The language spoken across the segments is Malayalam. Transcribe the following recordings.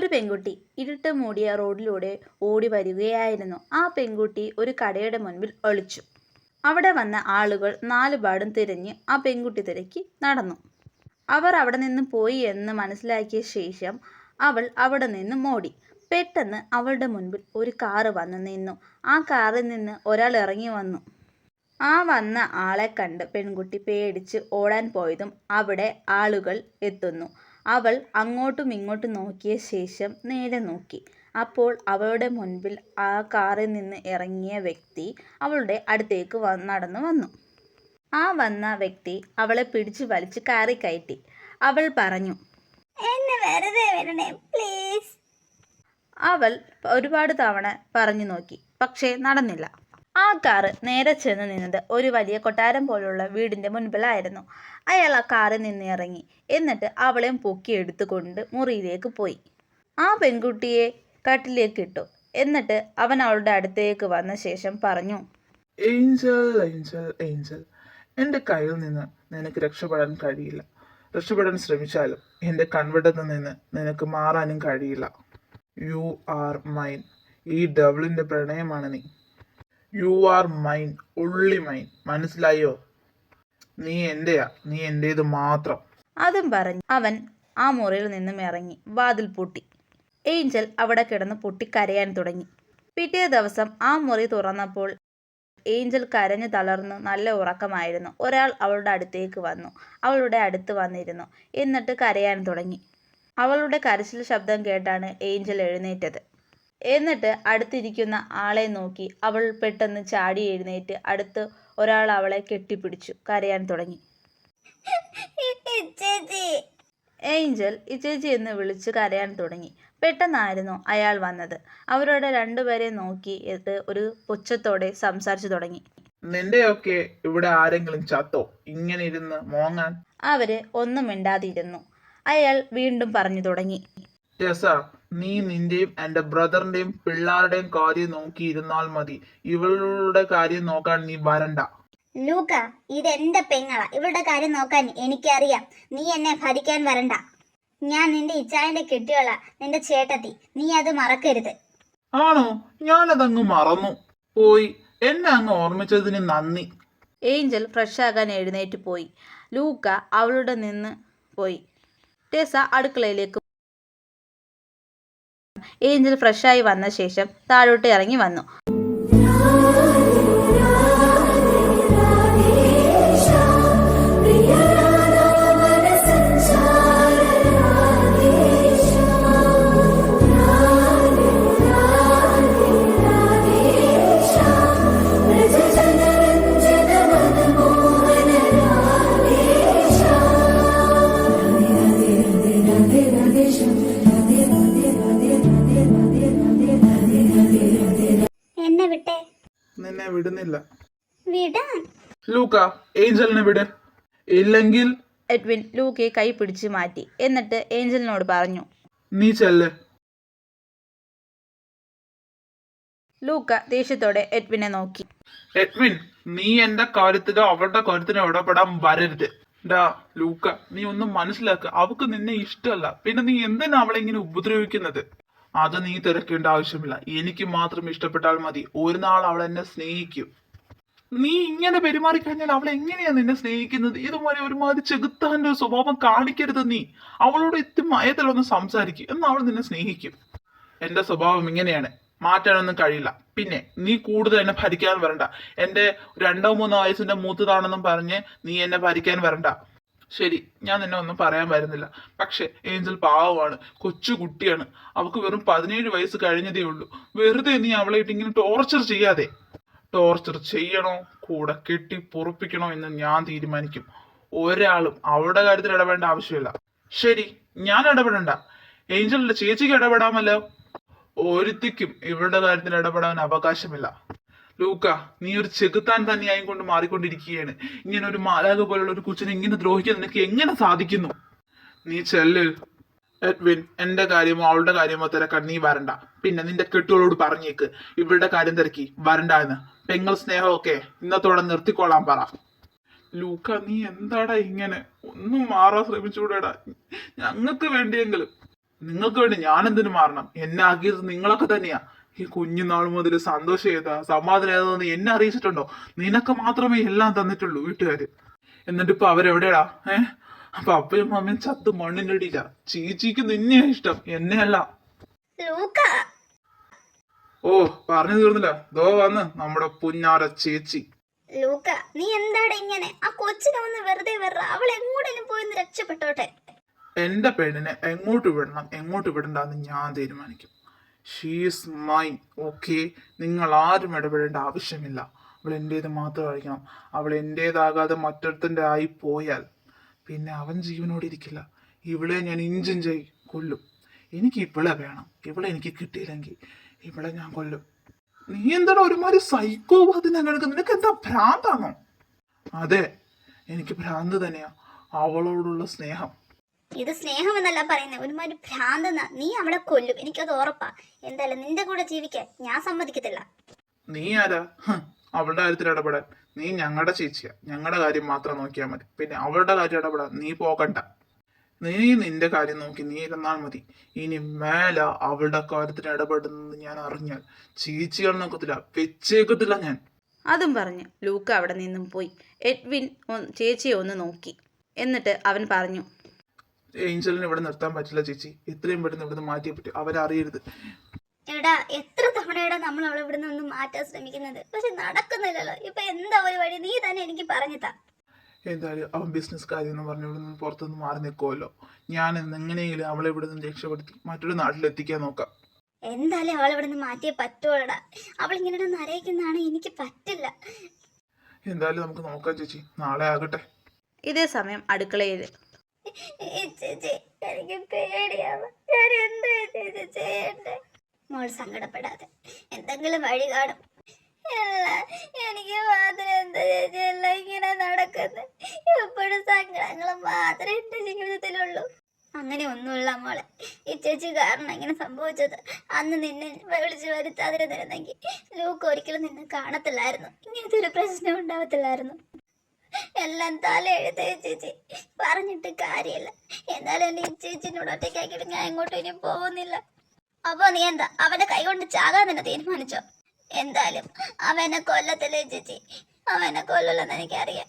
ഒരു പെൺകുട്ടി ഇരുട്ട് മൂടിയ റോഡിലൂടെ ഓടി വരികയായിരുന്നു. ആ പെൺകുട്ടി ഒരു കടയുടെ മുൻപിൽ ഒളിച്ചു. അവിടെ വന്ന ആളുകൾ നാലുപാടും തിരഞ്ഞ് ആ പെൺകുട്ടി തിരക്കി നടന്നു. അവർ അവിടെ നിന്ന് പോയി എന്ന് മനസ്സിലാക്കിയ ശേഷം അവൾ അവിടെ നിന്നും ഓടി. പെട്ടെന്ന് അവളുടെ മുൻപിൽ ഒരു കാറ് വന്ന് നിന്നു. ആ കാറിൽ നിന്ന് ഒരാൾ ഇറങ്ങി വന്നു. ആ വന്ന ആളെ കണ്ട് പെൺകുട്ടി പേടിച്ച് ഓടാൻ പോയതും അവിടെ ആളുകൾ എത്തുന്നു. അവൾ അങ്ങോട്ടും ഇങ്ങോട്ടും നോക്കിയ ശേഷം നേരെ നോക്കി. അപ്പോൾ അവളുടെ മുൻപിൽ ആ കാറിൽ നിന്ന് ഇറങ്ങിയ വ്യക്തി അവളുടെ അടുത്തേക്ക് നടന്നു വന്നു. ആ വന്ന വ്യക്തി അവളെ പിടിച്ചു വലിച്ച് കാറിൽ കയറ്റി. അവൾ പറഞ്ഞു, എന്നെ വെറുതെ വിടണേ പ്ലീസ്. അവൾ ഒരുപാട് തവണ പറഞ്ഞു നോക്കി, പക്ഷേ നടന്നില്ല. ആ കാറ് നേരെ ചെന്ന് നിന്നത് ഒരു വലിയ കൊട്ടാരം പോലുള്ള വീടിന്റെ മുൻപിലായിരുന്നു. അയാൾ ആ കാറിൽ നിന്ന് ഇറങ്ങി. എന്നിട്ട് അവളെയും പൊക്കി എടുത്തുകൊണ്ട് മുറിയിലേക്ക് പോയി. ആ പെൺകുട്ടിയെ കട്ടിലേക്ക് ഇട്ടു. എന്നിട്ട് അവൻ അവളുടെ അടുത്തേക്ക് വന്ന ശേഷം പറഞ്ഞു, ഏഞ്ചൽ ഏഞ്ചൽ ഏഞ്ചൽ, എൻ്റെ കയ്യിൽ നിന്ന് നിനക്ക് രക്ഷപ്പെടാൻ കഴിയില്ല. രക്ഷപ്പെടാൻ ശ്രമിച്ചാലും എൻ്റെ കൺവെട്ടത്തിൽ നിന്ന് നിനക്ക് മാറാനും കഴിയില്ല. You are mine. ഈ ഡബിളിൻ്റെ പ്രണയമാണ് നീ. യു ആർ മൈൻ, ഉള്ളി മൈൻ. മനസ്സിലായോ? നീ എൻ്റെയാ, നീ എൻ്റേത് മാത്രം. അതും പറഞ്ഞ് അവൻ ആ മുറിയിൽ നിന്നും ഇറങ്ങി വാതിൽ പൂട്ടി. ഏഞ്ചൽ അവിടെ കിടന്ന് പൊട്ടിക്കരയാൻ തുടങ്ങി. പിറ്റേ ദിവസം ആ മുറി തുറന്നപ്പോൾ ഏഞ്ചൽ കരഞ്ഞു തളർന്നു നല്ല ഉറക്കമായിരുന്നു. ഒരാൾ അവളുടെ അടുത്തേക്ക് വന്നു. അവളുടെ അടുത്ത് വന്നിരുന്നു. എന്നിട്ട് കരയാൻ തുടങ്ങി. അവളുടെ കരച്ചിൽ ശബ്ദം കേട്ടാണ് ഏഞ്ചൽ എഴുന്നേറ്റത്. എന്നിട്ട് അടുത്തിരിക്കുന്ന ആളെ നോക്കി അവൾ പെട്ടെന്ന് ചാടി എഴുന്നേറ്റ് അടുത്ത് ഒരാൾ അവളെ കെട്ടിപ്പിടിച്ചു കരയാൻ തുടങ്ങി. ഏഞ്ചൽ ഇച്ചേച്ചി എന്ന് വിളിച്ച് കരയാൻ തുടങ്ങി. പെട്ടെന്നായിരുന്നു അയാൾ വന്നത്. അവരുടെ രണ്ടുപേരെ നോക്കി ഒരു പുച്ഛത്തോടെ സംസാരിച്ചു തുടങ്ങി. നിന്റെയൊക്കെ ഇവിടെ ആരെങ്കിലും ചത്തോ ഇങ്ങനെ ഇരുന്ന് മോങ്ങാൻ? അവര് ഒന്നും മിണ്ടാതിരുന്നു. അയാൾ വീണ്ടും പറഞ്ഞു തുടങ്ങി, ടെസ, നീ നിന്റെയും എന്റെ ബ്രദറിന്റെയും പിള്ളേരുടെയും കാര്യം നോക്കിയിരുന്നാൽ മതി. ഇവളുടെ കാര്യം നോക്കാൻ നീ വരണ്ട. ലൂക്ക, ഇതെന്റെ പെങ്ങളാ. ഇവളുടെ കാര്യം നോക്കാൻ എനിക്കറിയാം. നീ എന്നെ ഭരിക്കാൻ വരണ്ട. ഞാൻ നിന്റെ ഇച്ചായന്റെ കെട്ടിയോളാ, നിന്റെ ചേട്ടത്തി. നീ അത് മറക്കരുത്. ആണോ? ഞാനതങ്ങ് മറന്നു പോയി. എന്നെ അങ്ങ് ഓർമ്മിച്ചതിന് നന്ദി. ഏഞ്ചൽ ഫ്രഷ് ആകാൻ എഴുന്നേറ്റ് പോയി. ലൂക്ക അവളുടെ നിന്ന് പോയി. ടെസ അടുക്കളയിലേക്ക്. ഏഞ്ചൽ ഫ്രഷായി വന്ന ശേഷം താഴോട്ട് ഇറങ്ങി വന്നു. എന്നെ വിട്ടേ. നിന്നെ വിടുന്നില്ല. വിടാൻ? ലൂക്ക, ഏഞ്ചലിനെ വിട്. ഇല്ലെങ്കിൽ എഡ്വിൻ ലൂക്കയെ കൈ പിടിച്ചു മാറ്റി. എന്നിട്ട് ഏഞ്ചലിനോട് പറഞ്ഞു, നീ ചെല്ല്. ലൂക്ക ദേഷ്യത്തോടെ എഡ്വിനെ നോക്കി. എഡ്വിൻ, നീ എന്റെ കാര്യത്തിലോ അവളുടെ കാര്യത്തിനോ ഇടപെടാൻ വരരുത്. ഡാ ലൂക്ക, നീ ഒന്നും മനസ്സിലാക്കുക. അവക്ക് നിന്നെ ഇഷ്ടമല്ല. പിന്നെ നീ എന്തിനാ അവളെ ഇങ്ങനെ ഉപദ്രവിക്കുന്നത്? അത് നീ തിരക്കേണ്ട ആവശ്യമില്ല. എനിക്ക് മാത്രം ഇഷ്ടപ്പെട്ടാൽ മതി. ഒരു നാൾ അവൾ എന്നെ സ്നേഹിക്കും. നീ ഇങ്ങനെ പെരുമാറിക്കഴിഞ്ഞാൽ അവൾ എങ്ങനെയാ നിന്നെ സ്നേഹിക്കുന്നത്? ഇതുപോലെ ഒരുമാതിരി ചെകുത്താന്റെ സ്വഭാവം കാണിക്കരുത് നീ. അവളോട് ഇത്തിരി മയത്തിലൊന്ന് സംസാരിക്കും, എന്നാൽ അവൾ നിന്നെ സ്നേഹിക്കും. എന്റെ സ്വഭാവം ഇങ്ങനെയാണ്, മാറ്റാനൊന്നും കഴിയില്ല. പിന്നെ നീ കൂടുതൽ എന്നെ ഭരിക്കാൻ വരണ്ട. എന്റെ 2-3 വയസ്സിന്റെ മൂത്തതാണെന്നും പറഞ്ഞ് നീ എന്നെ ഭരിക്കാൻ വരണ്ട. ശരി, ഞാൻ നിന്നെ ഒന്നും പറയാൻ വരുന്നില്ല. പക്ഷെ ഏഞ്ചൽ പാവമാണ്, കൊച്ചു കുട്ടിയാണ്. അവക്ക് വെറും 17 വയസ്സ് കഴിഞ്ഞതേ ഉള്ളൂ. വെറുതെ നീ അവളെ ഇട്ട് ഇങ്ങനെ ടോർച്ചർ ചെയ്യാതെ. ടോർച്ചർ ചെയ്യണോ കൂടെ കെട്ടി പൊറുപ്പിക്കണോ എന്ന് ഞാൻ തീരുമാനിക്കും. ഒരാളും അവളുടെ കാര്യത്തിൽ ഇടപെടേണ്ട ആവശ്യമില്ല. ശരി, ഞാൻ ഇടപെടണ്ട. ഏഞ്ചലിന്റെ ചേച്ചിക്ക് ഇടപെടാമല്ലോ. ഒരുത്തിക്കും ഇവളുടെ കാര്യത്തിൽ ഇടപെടാൻ അവകാശമില്ല. ലൂക്ക, നീ ഒരു ചെകുത്താൻ തന്നെയായി കൊണ്ട് മാറിക്കൊണ്ടിരിക്കുകയാണ്. ഇങ്ങനെ ഒരു മാലാക പോലുള്ള ഒരു കൊച്ചിനെ ഇങ്ങനെ ദ്രോഹിക്കാൻ നിനക്ക് എങ്ങനെ സാധിക്കുന്നു? നീ ചെല്ല്. എഡ്വിൻ, എന്റെ കാര്യമോ അവളുടെ കാര്യമോ തിരക്കാൻ നീ വരണ്ട. പിന്നെ നിന്റെ കെട്ടുകളോട് പറഞ്ഞേക്ക് ഇവളുടെ കാര്യം തിരക്കി വരണ്ട എന്ന്. പെങ്ങൾ സ്നേഹമൊക്കെ ഇന്നത്തോടെ നിർത്തിക്കൊള്ളാൻ പറ. ലൂക്ക, നീ എന്താടാ ഇങ്ങനെ? ഒന്നും മാറാൻ ശ്രമിച്ചുകൂടെടാ? ഞങ്ങൾക്ക് വേണ്ടിയെങ്കിലും. നിങ്ങൾക്ക് വേണ്ടി ഞാൻ എന്തിനു മാറണം? എന്നെ ആക്കിയത് നിങ്ങളൊക്കെ തന്നെയാ. ഈ കുഞ്ഞുനാൾ മുതൽ സന്തോഷം ഏതാ സമാധാനം ഏതാന്ന് എന്നെ അറിയിച്ചിട്ടുണ്ടോ? നിനക്ക് മാത്രമേ എല്ലാം തന്നിട്ടുള്ളൂ വീട്ടുകാര്. എന്നിട്ട് ഇപ്പൊ അവരെവിടെയാടാ? അപ്പൊ അപ്പയും അമ്മയും ചത്ത് മണ്ണിന്റെ അടിയില്ല. ചേച്ചിക്ക് നിന്നെയാ ഇഷ്ടം, എന്നെ അല്ല. ലൂക്ക, ഓ, പറഞ്ഞു തീർന്നില്ല. ദോ വന്ന് നമ്മുടെ പുന്നാര ചേച്ചി. ലൂക്ക, നീ എന്താണ് ഇങ്ങനെ? ആ കൊച്ചിനെ ഒന്ന് വെറുതെ അവൾ എങ്ങോട്ടേലും പോയി ഒന്ന് രക്ഷപ്പെട്ടോട്ടെ. എന്റെ പെണ്ണിനെ എങ്ങോട്ട് വിടണം എങ്ങോട്ട് വിടണ്ടെന്ന് ഞാൻ തീരുമാനിക്കും. She's mine. ഓക്കെ, നിങ്ങൾ ആരും ഇടപെടേണ്ട ആവശ്യമില്ല. അവൾ എന്റേത് മാത്രമായിരിക്കണം. അവൾ എന്റേതാകാതെ മറ്റൊരുത്തൻ്റെ ആയി പോയാൽ പിന്നെ അവൻ ജീവനോടെ ഇരിക്കില്ല. ഇവളെ ഞാൻ ഇഞ്ചിഞ്ചായി കൊല്ലും. എനിക്ക് ഇവളെ വേണം. ഇവളെ എനിക്ക് കിട്ടിയില്ലെങ്കിൽ ഇവളെ ഞാൻ കൊല്ലും. നീ എന്താണ് ഒരുമാതിരി സൈക്കോപാതിനെ കിടക്കുന്നത്? നിനക്ക് എന്താ ഭ്രാന്താണോ? അതെ, എനിക്ക് ഭ്രാന്ത് തന്നെയാ. അവളോടുള്ള സ്നേഹം. ഇത് സ്നേഹം എന്നല്ല പറയുന്നത്, ഒരുമാതിരി ഭ്രാന്തെന്നാ. നീ അവളെ കൊല്ലും, എനിക്കത് ഉറപ്പാ. എന്തായാലും നിന്റെ കൂടെ ജീവിക്കാൻ ഞാൻ സമ്മതിക്കത്തില്ല. നീ ആരാ അവളുടെ കാര്യത്തിൽ ഇടപെടാൻ? നീ ഞങ്ങളുടെ ചേച്ചിയാ. ഞങ്ങളുടെ കാര്യം മാത്രം നോക്കിയാൽ മതി. പിന്നെ അവളുടെ കാര്യം ഇടപെടാൻ നീ പോകണ്ട. നീ നിന്റെ കാര്യം നോക്കി നീ ഇരുന്നാൽ മതി. ഇനി മേല അവളുടെ കാര്യത്തിൽ ഇടപെടുന്നത് ഞാൻ അറിഞ്ഞാൽ ചേച്ചികൾ നോക്കത്തില്ല, വെച്ചേക്കത്തില്ല ഞാൻ. അതും പറഞ്ഞ് ലൂക്ക അവിടെ നിന്നും പോയി. എഡ്വിൻ ചേച്ചിയെ ഒന്ന് നോക്കി. എന്നിട്ട് അവൻ പറഞ്ഞു, ഏഞ്ചലിനെ ഇവിടെ നിർത്താൻ പറ്റില്ല ചേച്ചി. എത്രയും പെട്ടെന്ന് ഇവിടുന്ന് മാറ്റിയേ പറ്റും. അവരറിയരുത്. എടാ, എത്ര തവണയുടെ നമ്മൾ അവളെ ഇവിടെ നിന്ന് മാറ്റാൻ ശ്രമിക്കുന്നത്, പക്ഷെ നടക്കുന്നില്ലല്ലോ. ഇപ്പൊ എന്താ ഒരു വഴി? നീ തന്നെ എനിക്ക് പറഞ്ഞുതാ. എന്തായാലും അവൻ ബിസിനസ് കാര്യം എന്ന് പറഞ്ഞ് ഇവിടെ നിന്ന് പുറത്തുനിന്ന് മാറി നിൽക്കുമല്ലോ. ഞാൻ എങ്ങനെയെങ്കിലും അവളെ ഇവിടെ നിന്ന് രക്ഷപ്പെടുത്തി മറ്റൊരു നാട്ടിലെത്തിക്കാൻ നോക്കാം. എന്തായാലും അവളെ ഇവിടെ നിന്ന് മാറ്റിയേ പറ്റുള്ളടാ. അവൾ ഇങ്ങനെ നരയിക്കുന്നതാണ് എനിക്ക് പറ്റില്ല. എന്തായാലും നമുക്ക് നോക്കാം ചേച്ചി, നാളെ ആകട്ടെ. ഇതേ സമയം അടുക്കളയിൽ ചേച്ചി, എനിക്ക് പേടിയാവും. ഞാൻ എന്താ ചേച്ചി ചെയ്യണ്ടേ? മോൾ സങ്കടപ്പെടാതെ, എന്തെങ്കിലും വഴി കാണും. എനിക്ക് മാത്രം എന്താ ചേച്ചി എല്ലാം ഇങ്ങനെ നടക്കുന്നത്? എപ്പോഴും സങ്കടങ്ങൾ മാത്രമേ എന്റെ ജീവിതത്തിലുള്ളൂ. അങ്ങനെ ഒന്നുമില്ല മോളെ. ഈ ചേച്ചി കാരണം ഇങ്ങനെ സംഭവിച്ചത്. അന്ന് നിന്നെ വിളിച്ചു വരുത്താതിരുന്നിരുന്നെങ്കിൽ ലൂക്ക് ഒരിക്കലും നിന്നെ കാണത്തില്ലായിരുന്നു. ഇങ്ങനത്തെ ഒരു പ്രശ്നം ഉണ്ടാവത്തില്ലായിരുന്നു. എല്ലാം തല എഴുതേ ചേച്ചി, പറഞ്ഞിട്ട് കാര്യമില്ല. എന്നാലും എന്റെ ഈ ചേച്ചിനോട് ഒറ്റയ്ക്കാക്കിയിട്ട് ഞാൻ എങ്ങോട്ടും ഇനി പോകുന്നില്ല. അപ്പൊ നീ എന്താ അവന്റെ കൈ കൊണ്ട് ചാകാൻ തന്നെ തീരുമാനിച്ചോ? എന്തായാലും അവനെ കൊല്ലത്തില്ലേ ചേച്ചി, അവനെ കൊല്ലല്ലെന്ന് എനിക്കറിയാം.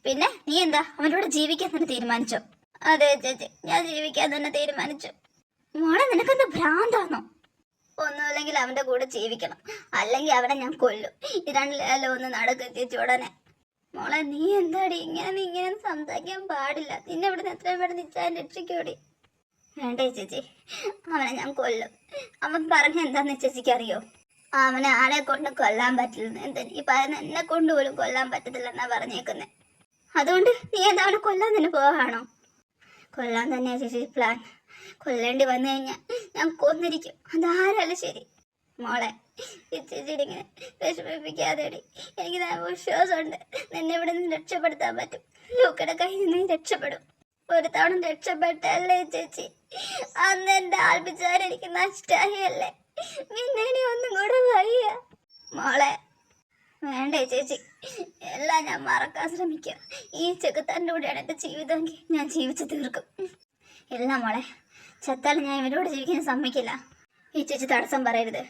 പിന്നെ നീ എന്താ അവൻ്റെ കൂടെ ജീവിക്കാൻ തന്നെ തീരുമാനിച്ചോ? അതെ ചേച്ചി, ഞാൻ ജീവിക്കാൻ തന്നെ തീരുമാനിച്ചു. മോളെ, നിനക്കെന്താ ഭ്രാന്താണോ? ഒന്നുമില്ലെങ്കിൽ അവന്റെ കൂടെ ജീവിക്കണം, അല്ലെങ്കിൽ അവനെ ഞാൻ കൊല്ലും. ഇത് രണ്ടിലും ഒന്ന് നടക്കും ചേച്ചി ഉടനെ. മോളെ, നീ എന്താടി ഇങ്ങനെ? നീ ഇങ്ങനെ സംസാരിക്കാൻ പാടില്ല. നിന്നെ ഇവിടെ നിന്ന് എത്രയും പെട്ടെന്ന് നിശ്ചയം രക്ഷിക്കോടി. വേണ്ടേ ചേച്ചി, അവനെ ഞാൻ കൊല്ലും. അവൻ പറഞ്ഞ എന്താന്ന് ചേച്ചിക്ക് അറിയോ? അവനെ ആളെ കൊണ്ട് കൊല്ലാൻ പറ്റില്ലെന്ന്. എന്താ ഈ പറയുന്ന? എന്നെ കൊണ്ട് പോലും കൊല്ലാൻ പറ്റത്തില്ലെന്നാ പറഞ്ഞേക്കുന്നത്. അതുകൊണ്ട് നീ എന്താ അവനെ കൊല്ലാൻ തന്നെ പോവാണോ? കൊല്ലാൻ തന്നെയാ ചേച്ചി പ്ലാൻ. കൊല്ലേണ്ടി വന്നു കഴിഞ്ഞാൽ ഞാൻ കൊന്നിരിക്കും, അതാരല്ല ശരി. മോളെ, ഈ ചേച്ചിയുടെ ഇങ്ങനെ വിഷമിപ്പിക്കാതെടി. എനിക്ക് വിശ്വാസമുണ്ട് നിന്നെ ഇവിടെ നിന്ന് രക്ഷപ്പെടുത്താൻ പറ്റും. ലൂക്കയുടെ കയ്യിൽ നിന്ന് രക്ഷപ്പെടും. ഒരു തവണ രക്ഷപ്പെട്ടല്ലേ ചേച്ചി? അന്ന് എന്റെ ആൽബിച്ചാരം എനിക്ക് നഷ്ടമായല്ലേ? പിന്നെ ഇനി ഒന്നും കൂടെ വയ്യ. മോളെ, വേണ്ടേ ചേച്ചി, എല്ലാം ഞാൻ മറക്കാൻ ശ്രമിക്കാം. ഈ ചെകുത്താൻ്റെ കൂടെയാണ് എൻ്റെ ജീവിതമെങ്കിൽ ഞാൻ ജീവിച്ചു തീർക്കും. ഇല്ല മോളെ, ചത്താലും ഞാൻ ഇവനോട് ജീവിക്കാൻ സമ്മതിക്കില്ല. ഈ ചേച്ചി തടസ്സം പറയരുത്.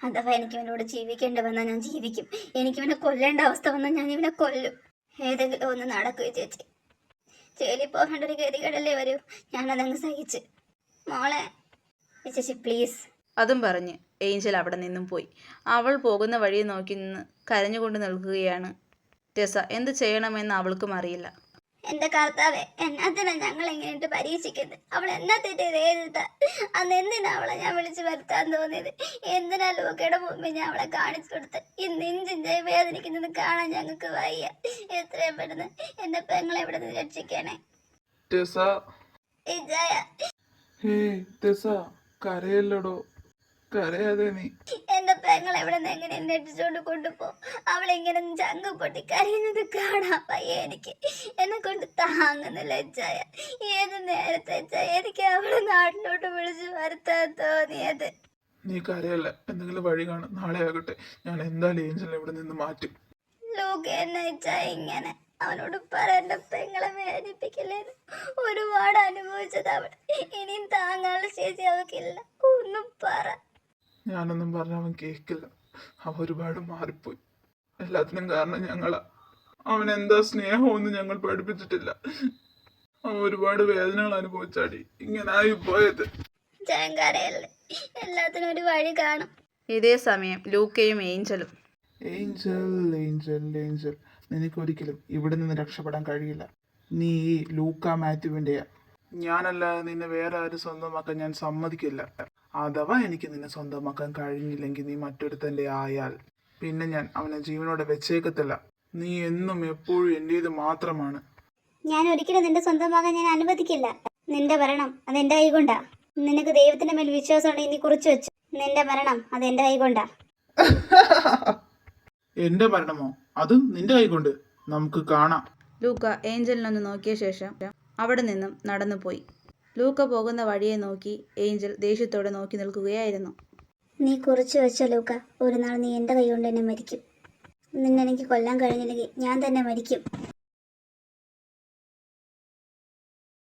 അഥവാ എനിക്ക് ഇവനോട് ജീവിക്കേണ്ടി വന്നാൽ ഞാൻ ജീവിക്കും. എനിക്കിവനെ കൊല്ലേണ്ട അവസ്ഥ വന്നാൽ ഞാൻ ഇവനെ കൊല്ലും. ഏതെങ്കിലും ഒന്ന് നടക്കുക ചേച്ചി. ജയിലിൽ പോകേണ്ട ഒരു ഗതികേടല്ലേ വരൂ. ഞാനതങ്ങ് സഹിച്ച്. മോളെ, ചേച്ചി പ്ലീസ്. അതും പറഞ്ഞ് ഏഞ്ചൽ അവിടെ നിന്നും പോയി. അവൾ പോകുന്ന വഴി നോക്കി നിന്ന് കരഞ്ഞുകൊണ്ട് നിൽക്കുകയാണ് ടെസ. എന്ത് ചെയ്യണമെന്ന് അവൾക്കും അറിയില്ല. എന്റെ കർത്താവേ, എന്നാത്തിനാ ഞങ്ങൾ എങ്ങനെയിട്ട് പരീക്ഷിക്കുന്നത്? അവൾ എന്നാത്തിട്ട് ചെയ്തിട്ടാ? അന്ന് എന്തിനാ അവളെ ഞാൻ വിളിച്ചു വരുത്താൻ തോന്നിയത്? എന്തിനാ ലൂക്കയുടെ മുമ്പിൽ ഞാൻ അവളെ കാണിച്ചു കൊടുത്ത്? ഈ നെഞ്ചിന്റെ വേദനിക്കുന്നത് കാണാൻ ഞങ്ങൾക്ക് വയ്യ. എത്രയും പെട്ടെന്ന് എന്റെ പെങ്ങളെ ഇവിടെ നിന്ന് രക്ഷിക്കണേ. കരയല്ലടോ, കരയാതെ നീ. എന്റെ പെങ്ങളെ ഇവിടെ നിന്ന് എങ്ങനെ രക്ഷിച്ചോണ്ട് കൊണ്ടുപോ? അവളിങ്ങനെ ചങ്ക് പൊട്ടി കരയുന്നത് കാണാൻ വയ്യ എനിക്ക്. എന്നെ കൊണ്ട് താങ്ങുന്നില്ല ചായ. ഏത് നേരത്തെ ചായ എനിക്ക് അവളെ നാട്ടിലോട്ട് വിളിച്ചു വരുത്താൻ തോന്നിയത്? നീ കരയല്ല, എന്തെങ്കിലും വഴി കാണും. നാളെ ആകട്ടെ, ഞാൻ എന്തായാലും ഏഞ്ചലിനെ ഇവിടെ നിന്ന് മാറ്റും. ലൂക്ക് എന്നെ ചായ ഇങ്ങനെ അവനോട് പറ എൻ്റെ പെങ്ങളെ വേദനിപ്പിക്കില്ലേന്ന്. ഒരുപാട് അനുഭവിച്ചത് അവൾ. ഇനിയും താങ്ങാനുള്ള ശേഷി അവൾക്കില്ല. ഒന്നും പറ. ഞാനൊന്നും പറഞ്ഞ അവൻ കേൾക്കില്ല. അവൻ ഒരുപാട് മാറിപ്പോയി. എല്ലാത്തിനും കാരണം ഞങ്ങളാ. അവൻ എന്താ സ്നേഹമൊന്നും ഞങ്ങൾ പഠിപ്പിച്ചിട്ടില്ല. അവൻ ഒരുപാട് വേദനകൾ അനുഭവിച്ചാടി ഇങ്ങനായി പോയത്. ജയങ്കാരയല്ലേ, എല്ലാത്തിനും ഒരു വഴി കാണും. ഇതേ സമയം ലൂക്കയും ഏഞ്ചലും. ഏഞ്ചൽ ഏഞ്ചൽ ഏഞ്ചൽ, നിനക്കൊരിക്കലും ഇവിടെ നിന്ന് രക്ഷപ്പെടാൻ കഴിയില്ല. നീ ഈ ലൂക്ക മാത്യുവിൻ്റെയാ. ഞാനല്ലാതെ നിന്നെ വേറെ ആരും സ്വന്തമാക്കാൻ ഞാൻ സമ്മതിക്കില്ല. അഥവാ എനിക്ക് നിന്നെ സ്വന്തമാക്കാൻ കഴിഞ്ഞില്ലെങ്കിൽ നീ മറ്റൊരുത്തൻ്റെ ആയാൽ പിന്നെ ഞാൻ അവനെ ജീവനോടെ വെച്ചേക്കത്തില്ല. നീ എന്നും എപ്പോഴും എൻ്റേത് മാത്രമാണ്. ഞാൻ ഒരിക്കലും നിന്റെ സ്വന്തമാകാൻ ഞാൻ അനുവദിക്കില്ല. നിന്റെ മരണം അത് എൻ്റെ കൈകൊണ്ടാ. നിനക്ക് ദൈവത്തിന്റെ മേൽ വിശ്വാസം ഉണ്ടെങ്കിൽ നീ കുറിച്ചു വെച്ചു. നിന്റെ മരണം അത് എൻ്റെ കൈകൊണ്ടാ. എന്റെ മരണമോ? അത് നിന്റെ കൈകൊണ്ട്. നമുക്ക് കാണാം. ലൂക്ക ഏഞ്ചലിനൊന്ന് നോക്കിയ ശേഷം അവിടെ നിന്നും നടന്നുപോയി. ലൂക്ക പോകുന്ന വഴിയെ നോക്കി ഏഞ്ചൽ ദേഷ്യത്തോടെ നോക്കി നിൽക്കുകയായിരുന്നു. നീ കുറിച്ചു വെച്ച ലൂക്ക, ഒരു നാൾ നീ എൻ്റെ കൈ കൊണ്ട് തന്നെ മരിക്കും. നിന്നെ എനിക്ക് കൊല്ലാൻ കഴിഞ്ഞില്ലെങ്കിൽ ഞാൻ തന്നെ മരിക്കും.